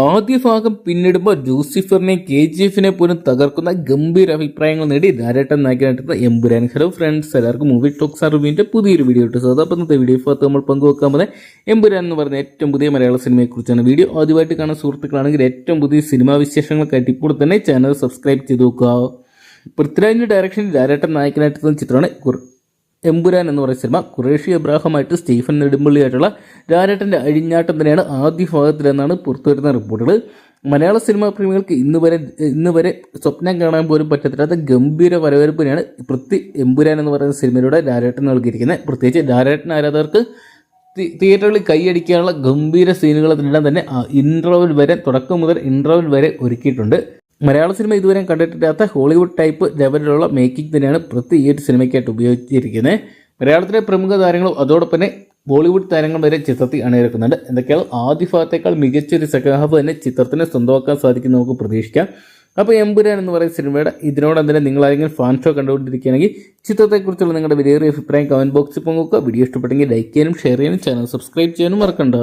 ആദ്യ ഭാഗം പിന്നിടുമ്പോൾ ലൂസിഫറിനെ KGF പോലും തകർക്കുന്ന ഗംഭീര അഭിപ്രായങ്ങൾ നേടി ലാലേട്ടൻ നായകനായിട്ടുള്ള എമ്പുരാൻ. ഹലോ ഫ്രണ്ട്സ്, എല്ലാവർക്കും മൂവി ടോക്സ് റിവ്യൂവിൻ്റെ പുതിയൊരു വീഡിയോ ഇട്ടു. അപ്പോൾ ഇന്നത്തെ വീഡിയോ ഭാഗത്ത് നമ്മൾ പങ്കുവെക്കാൻ പോകുന്നത് എമ്പുരാൻ എന്ന് പറയുന്ന ഏറ്റവും പുതിയ മലയാള സിനിമയെക്കുറിച്ചാണ്. വീഡിയോ ആദ്യമായിട്ട് കാണുന്ന സുഹൃത്തുക്കളാണെങ്കിൽ ഏറ്റവും പുതിയ സിനിമാ വിശേഷങ്ങൾക്കായിട്ട് ഇപ്പോൾ തന്നെ ചാനൽ സബ്സ്ക്രൈബ് ചെയ്ത് നോക്കുക. പൃഥ്വിരാജിന്റെ ഡയറക്ഷനിൽ ലാലേട്ടൻ നായകനായിട്ടുള്ള ചിത്രമാണ് എമ്പുരാൻ എന്ന് പറയുന്ന സിനിമ. ഖുറേഷി എബ്രാഹമായിട്ട് സ്റ്റീഫൻ നെടുമ്പള്ളിയായിട്ടുള്ള ലാലേട്ടൻ്റെ അഴിഞ്ഞാട്ടം തന്നെയാണ് ആദ്യ ഭാഗത്തിലെന്നാണ് പുറത്തുവരുന്ന റിപ്പോർട്ടുകൾ. മലയാള സിനിമാ പ്രേമികൾക്ക് ഇന്ന് വരെ സ്വപ്നം കാണാൻ പോലും പറ്റത്തില്ലാത്ത ഗംഭീര വരവേൽപ്പിനെയാണ് എമ്പുരാൻ എന്ന് പറയുന്ന സിനിമയിലൂടെ ലാലേട്ടൻ നൽകിയിരിക്കുന്നത്. പ്രത്യേകിച്ച് ലാലേട്ടൻ ആരാധകർക്ക് തിയേറ്ററുകളിൽ കൈയടിക്കാനുള്ള ഗംഭീര സീനുകളെല്ലാം തന്നെ ഇൻട്രോവൽ വരെ, തുടക്കം മുതൽ ഇൻട്രോവൽ വരെ ഒരുക്കിയിട്ടുണ്ട്. മലയാള സിനിമ ഇതുവരെ കണ്ടിട്ടില്ലാത്ത ഹോളിവുഡ് ടൈപ്പ് ലെവലിലുള്ള മേക്കിംഗ് തന്നെയാണ് ഈ ഒരു സിനിമയ്ക്കായിട്ട് ഉപയോഗിച്ചിരിക്കുന്നത്. മലയാളത്തിലെ പ്രമുഖ താരങ്ങളും അതോടൊപ്പം തന്നെ ബോളിവുഡ് താരങ്ങൾ വരെ ചിത്രത്തിൽ അണിനിരക്കുന്നുണ്ട്. എന്തൊക്കെയാണ് ആദ്യ ഭാഗത്തേക്കാൾ മികച്ചൊരു സെക്കൻഡ് ഹാഫ് തന്നെ ചിത്രത്തിന് സ്വന്തമാക്കാൻ സാധിക്കും നമുക്ക് പ്രതീക്ഷിക്കാം. അപ്പോൾ എമ്പുരാൻ എന്ന് പറയുന്ന സിനിമയുടെ ഇതിനോടൊപ്പം തന്നെ നിങ്ങളാരെങ്കിലും ഫാൻ ഷോ കണ്ടുകൊണ്ടിരിക്കുകയാണെങ്കിൽ ചിത്രത്തെക്കുറിച്ചുള്ള നിങ്ങളുടെ വിലയേറിയ അഭിപ്രായം കമൻറ്റ് ബോക്സിൽ പങ്കുവെക്കുക. വീഡിയോ ഇഷ്ടപ്പെട്ടെങ്കിൽ ലൈക്ക് ചെയ്യാനും ഷെയർ ചെയ്യാനും ചാനൽ സബ്സ്ക്രൈബ് ചെയ്യാനും മറക്കണ്ട.